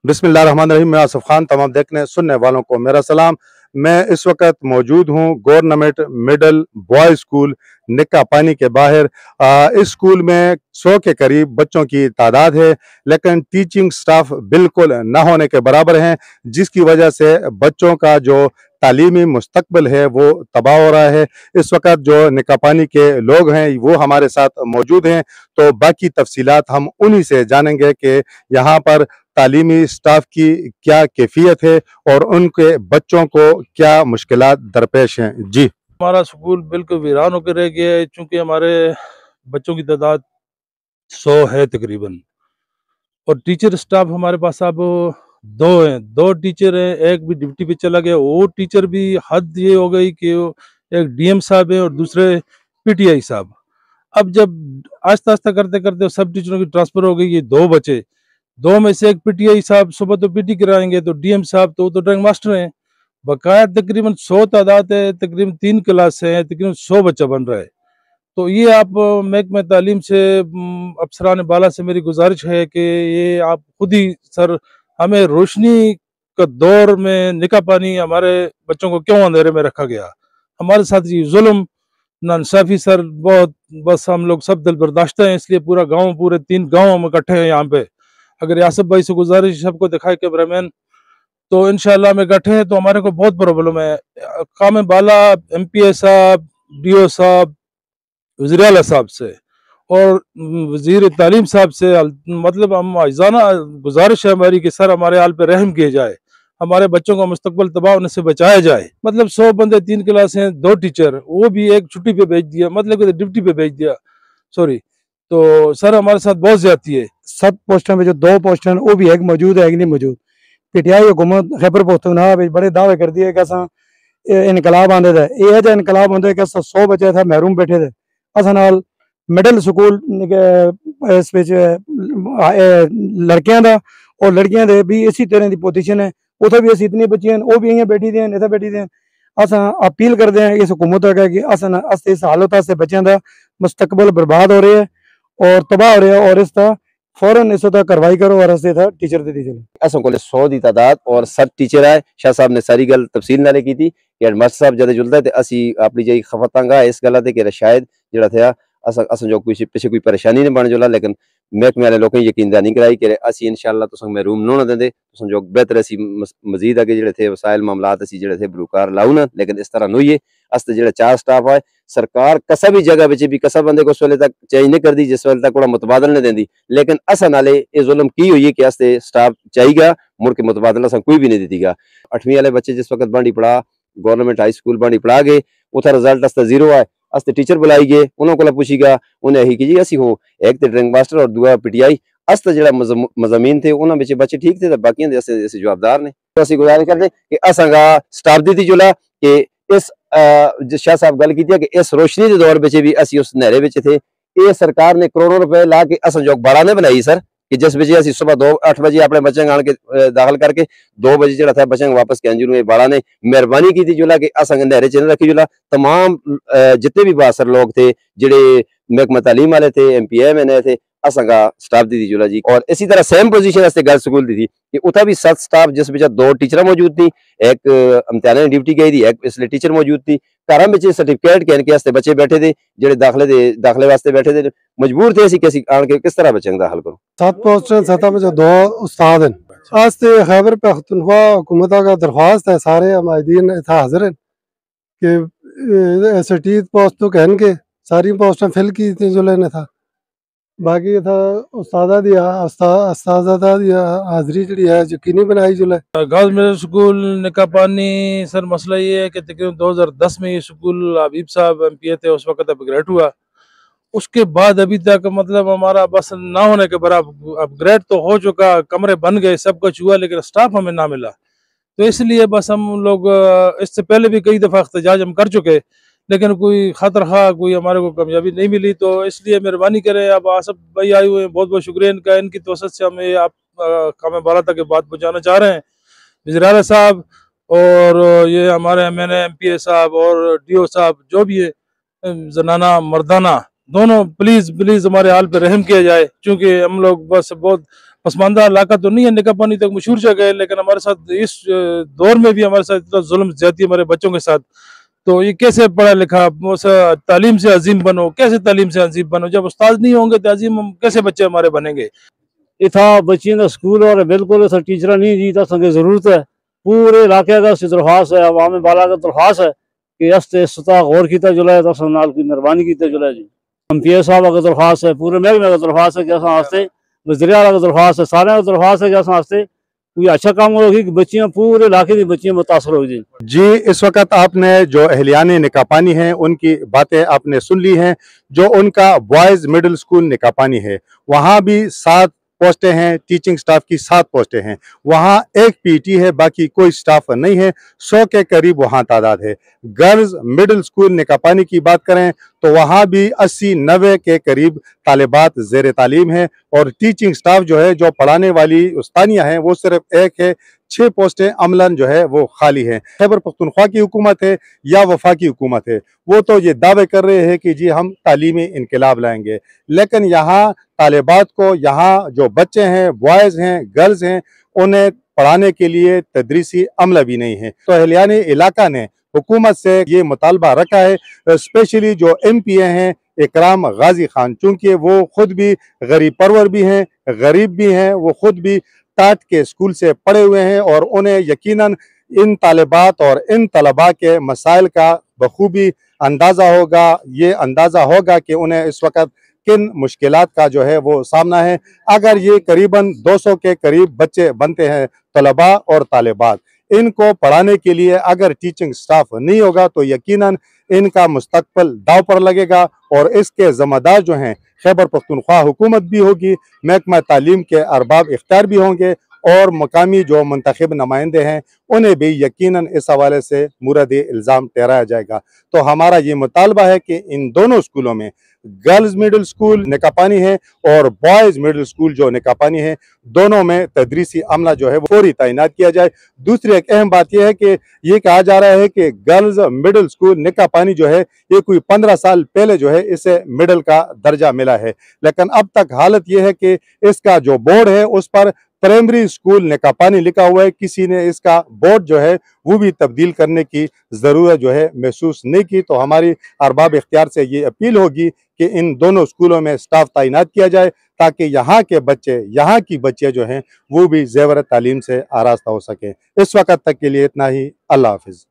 बिस्मिल्लाहिर्रहमानिर्रहीम। मैं आसिफ खान। तमाम देखने सुनने वालों को मेरा सलाम। मैं इस वक्त मौजूद हूँ गवर्नमेंट मिडल बॉय स्कूल निक्का पानी के बाहर। इस स्कूल में 100 के करीब बच्चों की तादाद है, लेकिन टीचिंग स्टाफ बिल्कुल ना होने के बराबर हैं, जिसकी वजह से बच्चों का जो तालीमी मुस्तकबिल है वो तबाह हो रहा है। इस वक्त जो निक्का पानी के लोग हैं वो हमारे साथ मौजूद हैं, तो बाकी तफसीलात हम उन्हीं से जानेंगे कि यहाँ पर तालीमी स्टाफ की क्या कैफियत है और उनके बच्चों को क्या मुश्किलात दरपेश हैं। जी, हमारा स्कूल बिल्कुल वीरान होकर रह गया है, चूंकि हमारे बच्चों की तादाद 100 है तकरीबन, और टीचर स्टाफ हमारे पास अब दो टीचर हैं। एक भी ड्यूटी पे चला गया। वो टीचर भी हद ये हो गई कि एक डीएम साहब है और दूसरे पीटीआई साहब। अब जब आस्ता आस्ता करते करते सब टीचरों की ट्रांसफर हो गई, ये दो बचे। दो में से एक पीटीआई साहब सुबह तो पीटी कराएंगे, तो डीएम साहब तो ड्राइंग मास्टर हैं। बकाया तकरीबन 100 तादाद है, तकरीबन 3 क्लास है, तकरीबन 100 बच्चा बन रहा है। तो ये आप महकमे तालीम से, अफसरान बाला से मेरी गुजारिश है कि ये आप खुद ही सर, हमें रोशनी का दौर में निका पानी हमारे बच्चों को क्यों अंधेरे में रखा गया। हमारे साथ ये जुल्म नाइंसाफी सर बहुत, बस हम लोग सब दिल बर्दाश्त हैं। इसलिए पूरा गांव, पूरे 3 गांव हम इकट्ठे हैं यहाँ पे। अगर यासफ भाई से गुजारिश सबको दिखाए कैमरामैन, तो इंशाल्लाह में इकट्ठे हैं। तो हमारे को बहुत प्रॉब्लम है। काम बाला, एमपीए साहब, डीओ साहब, वज़ीर आला साहब से और वजीर तालीम साहब से, मतलब हम आइजाना गुजारिश है हमारी कि सर हमारे हाल पे रहम किए जाए, हमारे बच्चों का मुस्तकबिल तबाह होने से बचाया जाए। मतलब 100 बंदे, 3 क्लास हैं, 2 टीचर, वो भी एक छुट्टी पे भेज दिया, मतलब कि ड्यूटी पे भेज दिया, सॉरी। तो सर हमारे साथ बहुत ज्यादती है। 7 पोस्टों में जो 2 पोस्ट हैं वो भी एक मौजूद है, एक नहीं मौजूद। पीटीआई हुकूमत खैबर पख्तूनख्वा बड़े दावे कर दिए कि असा इनकलाब आंदे थे। यह जो इनकलाब होंगे कि 100 बच्चे थे महरूम बैठे थे। अस नाल मिडल स्कूल इस लड़कियां दा और लड़कियां दे भी इसी तरह की पोजीशन है। उथे भी असी इतनी बच्चियां वो भी इं बैठी दी, इतने बैठी दी। अस अपील करते हैं इस हुकूमत अगर कि अस इस हालत से बच्चों का मुस्तकबिल बर्बाद हो रहा है और तबाह हो रहा है, और इसका फौरन इस कार्रवाई करो और अस टीचर दे दीजिए। असों को 100 की तादाद और 7 टीचर आए। शाह साहब ने सारी गल तफसील नाले की थी कि हेडमास्टर साहब जद जुलते थे असी अपनी जी खफतांगा इस गल से कि शायद जरा थे असं जो कुछ पिछे कोई परेशानी नहीं बन जुला, लेकिन महकमे वाले लोगों यकीन नहीं कराई कि असी इंशाअल्लाह तुम महरूम न देंगे। तुम जो बेहतर असी मजीद अगे जो थे वसाइल मामलात असी जो बरूकार लाऊ ना, लेकिन इस तरह नहीं है। अस जो 4 स्टाफ आए, सरकार कसा भी जगह भी कसा बंदे को उस वेले तक चेंज नहीं कर दी जिस वेले तक मुतबादल नहीं देंदी। लेकिन असा नाले ये जुल्म की हुई है कि असते स्टाफ चाहिएगा, मुड़ के मुतबादल असा कोई भी नहीं दीगा। 8वीं वाले बच्चे जिस वक्त बांडी पढ़ा, गवर्नमेंट हाई स्कूल बांडी पढ़ा गए, उथा रिजल्ट असता 0 आए। असते टीचर बुलाई गए, उन्होंने को पूछीगा, उन्हें यही कि जी असी हो एक तो ड्राइंग मास्टर और दूआ पीटीआई। असता जो मजामीन थे उन्होंने बच्चे ठीक थे, बाकी जवाबदार ने। तो असं गुजारिश करते कि असा स्टाफ दी थी जुला कि इस शाह साहब गल की कि इस रोशनी के दौर बच्चे भी असी उस नहरे बच्चे थे। ये सरकार ने करोड़ों रुपए ला के अस जो बड़ा ने बनाई सर, कि जिस बजे असी सुबह 8 बजे अपने बच्चे आन के दाखिल करके 2 बजे जो था बच्चे वापस कैंजू बड़ा ने मेहरबानी की थी जुला कि अस नहरे च रखी जुला। तमाम जितने भी बासर लोग थे जेडे महकमा तालीम वाले थे, एमपीएम एन थे, असंगा स्टाफ दी थी जुला जी। और इसी तरह सेम पोजीशन गर्ल्स स्कूल दी थी कि उथा भी 7 स्टाफ, जिस बिचा 2 टीचर मौजूद थी, एक इम्तिहान ड्यूटी गई थी, एक इसलिए टीचर मौजूद थी। घर में सर्टिफिकेट कहने के बच्चे बैठे थे जेडे दाखिले वास्ते बैठे थे, मजबूर थे असी कि आन के किस तरह बच्चे दाखिल करो। 7 पोस्ट 7 में जो 2 उस्ताद हैं। आज खैबर पख्तूनख्वा हुकूमत का दरख्वास्त है, सारे हमायदीन इतना हाजिर हैं कि 60 पोस्ट तो कहन के सारी पोस्टें फिल की थी जो लेने था। बाकी था उस्तादा दिया हाजिरी जी है यकीनी बनाई जुले। गर्ल्स मिडिल स्कूल निका पानी सर, मसला ये है कि तकरीबन 2010 में ये स्कूल हबीब साहब एमपीए थे, उस वक्त अपग्रेड हुआ। उसके बाद अभी तक मतलब हमारा बस ना होने के बराबर। अपग्रेड तो हो चुका, कमरे बन गए, सब कुछ हुआ, लेकिन स्टाफ हमें ना मिला। तो इसलिए बस हम लोग इससे पहले भी कई दफ़ा एहतजाज हम कर चुके, लेकिन कोई खतर खा कोई हमारे को कामयाबी नहीं मिली। तो इसलिए मेहरबानी करें, अब आसफ भाई आए हुए हैं, बहुत बहुत शुक्रिया इनका, इनकी तवसत से हमें आप काम बाला तक बात पहुँचाना चाह रहे हैं। वज़ीर आला साहब और ये हमारे एमपीए साहब और डीओ साहब जो भी है, जनाना मर्दाना दोनों, प्लीज़ प्लीज़ हमारे हाल पे रहम किया जाए, क्योंकि हम लोग बस बहुत पसमानदा इलाका तो नहीं है, निका पानी तक मशहूर जगह है, लेकिन हमारे साथ इस दौर में भी हमारे साथ इतना जुल्म ज्यादती हमारे बच्चों के साथ। तो ये कैसे पढ़ा लिखा तालीम से अजीम बनो, कैसे तालीम से अजीम बनो? जब उस्ताद नहीं होंगे तो अजीम कैसे बच्चे हमारे बनेंगे? इथा बच्चियों का स्कूल और बिल्कुल इस टीचर नहीं जी तो जरूरत है। पूरे इलाके का दरख्वास्त है, अवाम बाला का दरख्वास्त है कि अस्ते सता गौर किया जुला तो नाल की मेहरबानी की जुला जी। MPA साहब का दरख्वास्त है, पूरे महकमे का दरख्वास्त है कि अस वज़ीर आला का दरख्वास्त है, सारे का दरख्वास्त है कि अस कोई अच्छा काम होगी कि बच्चियां पूरे इलाके की बच्चियां मुतासर हो जी। जी, इस वक्त आपने जो अहलियाने निकापानी हैं उनकी बातें आपने सुन ली हैं। जो उनका बॉयज़ मिडिल स्कूल निकापानी है, वहाँ भी 7 पोस्टें हैं, टीचिंग स्टाफ की 7 पोस्टें हैं। वहाँ एक PT है, बाकी कोई स्टाफ नहीं है। 100 के करीब वहाँ तादाद है। गर्ल्स मिडिल स्कूल निकापानी की बात करें तो वहाँ भी 80-90 के करीब तालिबात ज़ेर तालीम है और टीचिंग स्टाफ जो है, जो पढ़ाने वाली उस्तानियाँ हैं, वो सिर्फ एक है। 6 पोस्टें अमलन जो है वो खाली हैं। खैबर पख्तूनख्वा की हुकूमत है या वफाकी हुकूमत है, वो तो ये दावे कर रहे हैं कि जी हम तालीमी इनकलाब लाएंगे, लेकिन यहाँ तालिबात को, यहाँ जो बच्चे हैं, बॉयज़ हैं, गर्ल्स हैं, उन्हें पढ़ाने के लिए तदरीसी अमला भी नहीं है। तो अहलियाने इलाका ने हुकूमत से ये मुतालबा रखा है, स्पेशली जो MPA हैं इकराम गाजी खान, चूँकि वो खुद भी गरीब परवर भी हैं, गरीब भी हैं, वो खुद भी टाट के स्कूल से पढ़े हुए हैं और उन्हें यकीनन इन तालिबात और इन तलबा के मसाइल का बखूबी अंदाज़ा होगा। ये अंदाज़ा होगा कि उन्हें इस वक्त किन मुश्किलात का जो है वो सामना है। अगर ये करीबन 200 के करीब बच्चे बनते हैं तलबा और तालिबात, इनको पढ़ाने के लिए अगर टीचिंग स्टाफ नहीं होगा तो यकीनन इनका मुस्तकबिल दाव पर लगेगा और इसके ज़िम्मेदार जो हैं खैबर पख्तूनख्वा हुकूमत भी होगी, महकमा तालीम के अरबाब इख्तियार भी होंगे और मकामी जो मुंतखब नुमाइंदे हैं उन्हें भी यकीनन इस हवाले से मुरद इल्ज़ाम ठहराया जाएगा। तो हमारा ये मुतालबा है कि इन दोनों स्कूलों में, गर्ल्स मिडिल स्कूल निकापानी है और बॉयज़ मिडिल स्कूल जो निकापानी है, दोनों में तदरीसी अमला जो है वो फौरी तैनात किया जाए। दूसरी एक अहम बात यह है कि ये कहा जा रहा है कि गर्ल्स मिडिल स्कूल निकापानी जो है, ये कोई 15 साल पहले जो है इसे मिडिल का दर्जा मिला है, लेकिन अब तक हालत यह है कि इसका जो बोर्ड है उस पर प्राइमरी स्कूल निकापानी लिखा हुआ है। किसी ने इसका बोर्ड जो है वो भी तब्दील करने की ज़रूरत जो है महसूस नहीं की। तो हमारी अरबाब इख्तियार से ये अपील होगी कि इन दोनों स्कूलों में स्टाफ तैनात किया जाए ताकि यहाँ के बच्चे, यहाँ की बच्चियाँ जो हैं वो भी ज़ेवर तालीम से आरास्ता हो सकें। इस वक्त तक के लिए इतना ही। अल्लाह हाफ़िज़।